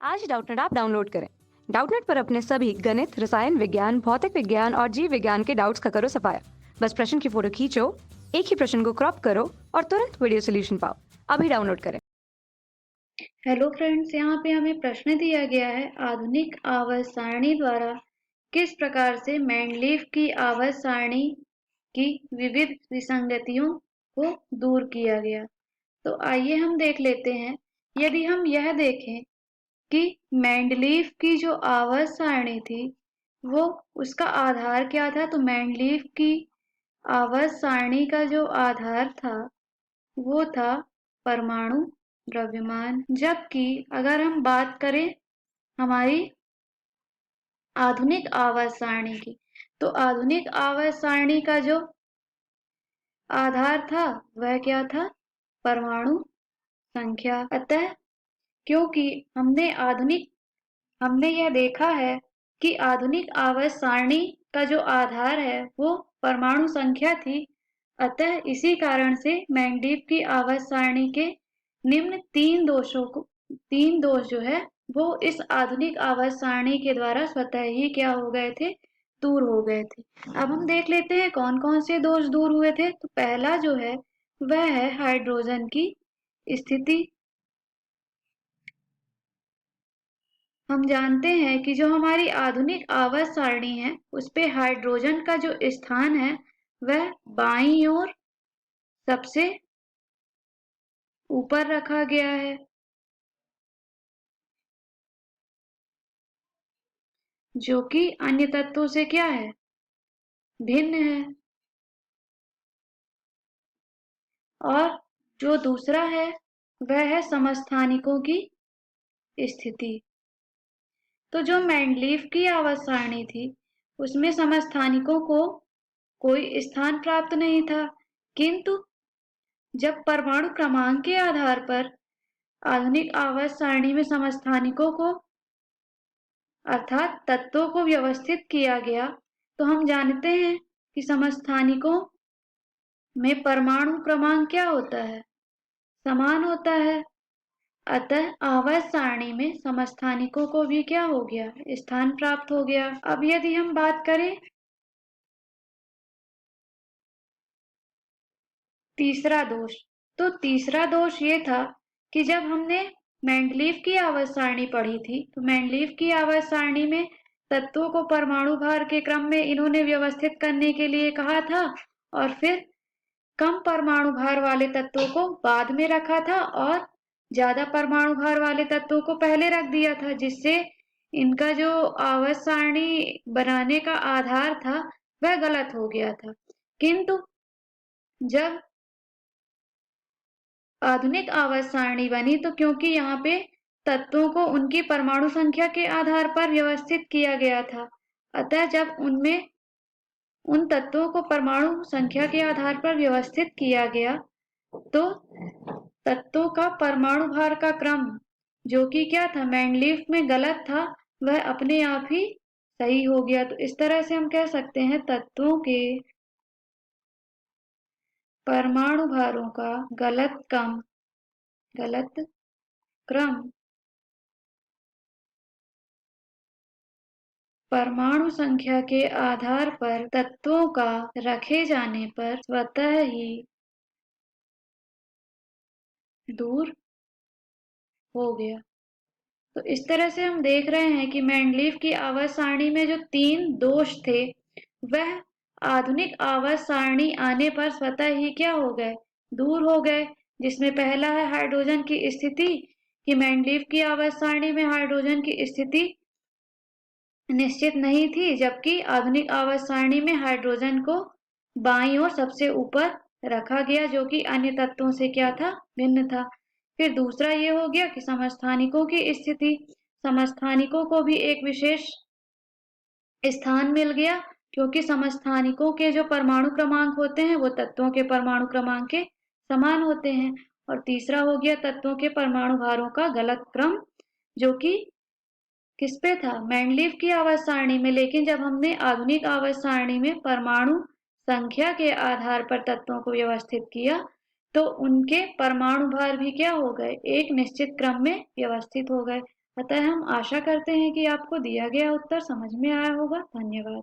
आज Doubtnut app download करें। Doubtnut पर अपने सभी गणित, रसायन विज्ञान, भौतिक विज्ञान और जीव विज्ञान के डाउट्स का करो सफाया। बस प्रश्न की फोटो खींचो, एक ही प्रश्न को क्रॉप करो और तुरंत वीडियो सोल्यूशन पाओ। अभी डाउनलोड करें। हेलो फ्रेंड्स, यहाँ पे हमें प्रश्न दिया गया है आधुनिक आवर्त सारणी द्वारा किस प्रकार से मेंडलीव की आवर्त सारणी की विविध विसंगतियों को दूर किया गया। तो आइए हम देख लेते हैं। यदि हम यह देखें कि मेंडलीव की जो आवर्त सारणी थी वो उसका आधार क्या था, तो मेंडलीव की आवर्त सारणी का जो आधार था वो था परमाणु द्रव्यमान। जबकि अगर हम बात करें हमारी आधुनिक आवर्त सारणी की, तो आधुनिक आवर्त सारणी का जो आधार था वह क्या था, परमाणु संख्या। अतः क्योंकि हमने यह देखा है कि आधुनिक आवर्त सारणी का जो आधार है वो परमाणु संख्या थी, अतः इसी कारण से मेंडलीव की आवर्त सारणी के निम्न तीन दोष जो है वो इस आधुनिक आवर्त सारणी के द्वारा स्वतः ही क्या हो गए थे, दूर हो गए थे। अब हम देख लेते हैं कौन कौन से दोष दूर हुए थे। तो पहला जो है वह है हाइड्रोजन की स्थिति। हम जानते हैं कि जो हमारी आधुनिक आवर्त सारणी है उस पे हाइड्रोजन का जो स्थान है वह बाईं ओर सबसे ऊपर रखा गया है, जो कि अन्य तत्वों से क्या है, भिन्न है। और जो दूसरा है वह है समस्थानिकों की स्थिति। तो जो मेंडलीव की आवर्त सारणी थी उसमें समस्थानिकों को कोई स्थान प्राप्त नहीं था, किंतु जब परमाणु क्रमांक के आधार पर आधुनिक आवर्त सारणी में समस्थानिकों को अर्थात तत्वों को व्यवस्थित किया गया, तो हम जानते हैं कि समस्थानिकों में परमाणु क्रमांक क्या होता है, समान होता है। अतः आवर्त सारणी में समस्थानिकों को भी क्या हो गया, स्थान प्राप्त हो गया। अब यदि हम बात करें तीसरा दोष, तो तीसरा दोष ये था कि जब हमने मेंडलीव की आवर्त सारणी पढ़ी थी तो मेंडलीव की आवर्त सारणी में तत्वों को परमाणु भार के क्रम में इन्होंने व्यवस्थित करने के लिए कहा था और फिर कम परमाणु भार वाले तत्वों को बाद में रखा था और ज्यादा परमाणु भार वाले तत्वों को पहले रख दिया था, जिससे इनका जो आवर्त सारणी बनाने का आधार था वह गलत हो गया था। किंतु जब आधुनिक आवर्त सारणी बनी तो क्योंकि यहाँ पे तत्वों को उनकी परमाणु संख्या के आधार पर व्यवस्थित किया गया था, अतः जब उनमें उन तत्वों को परमाणु संख्या के आधार पर व्यवस्थित किया गया तो तत्वों का परमाणु भार का क्रम जो कि क्या था, मेंडलीव में गलत था, वह अपने आप ही सही हो गया। तो इस तरह से हम कह सकते हैं तत्वों के परमाणु भारों का गलत क्रम परमाणु संख्या के आधार पर तत्वों का रखे जाने पर स्वतः ही दूर हो गया। तो इस तरह से हम देख रहे हैं कि मेंडलीव की आवर्त सारणी में जो तीन दोष थे वह आधुनिक आवर्त सारणी आने पर स्वतः ही क्या हो गए, दूर हो गए। जिसमें पहला है हाइड्रोजन की स्थिति, कि मेंडलीव की आवर्त सारणी में हाइड्रोजन की स्थिति निश्चित नहीं थी, जबकि आधुनिक आवर्त सारणी में हाइड्रोजन को बाईं ओर सबसे ऊपर रखा गया, जो कि अन्य तत्वों से क्या था, भिन्न था। फिर दूसरा ये हो गया कि समस्थानिकों की स्थिति, समस्थानिकों को भी एक विशेष स्थान मिल गया, क्योंकि समस्थानिकों के जो परमाणु क्रमांक होते हैं वो तत्वों के परमाणु क्रमांक के समान होते हैं। और तीसरा हो गया तत्वों के परमाणु भारों का गलत क्रम, जो कि किस पे था, मेंडलीव की आवर्त सारणी में। लेकिन जब हमने आधुनिक आवर्त सारणी में परमाणु संख्या के आधार पर तत्वों को व्यवस्थित किया तो उनके परमाणु भार भी क्या हो गए, एक निश्चित क्रम में व्यवस्थित हो गए। अतः हम आशा करते हैं कि आपको दिया गया उत्तर समझ में आया होगा। धन्यवाद।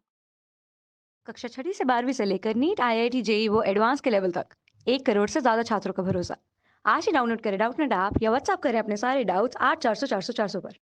कक्षा छठी से 12वीं से लेकर नीट, आईआईटी, जेई वो एडवांस के लेवल तक 1 करोड़ से ज्यादा छात्रों का भरोसा। आज ही डाउनलोड करें डाउटनेट ऐप या व्हाट्सएप करें अपने सारे डाउट्स 8400 400 400 पर।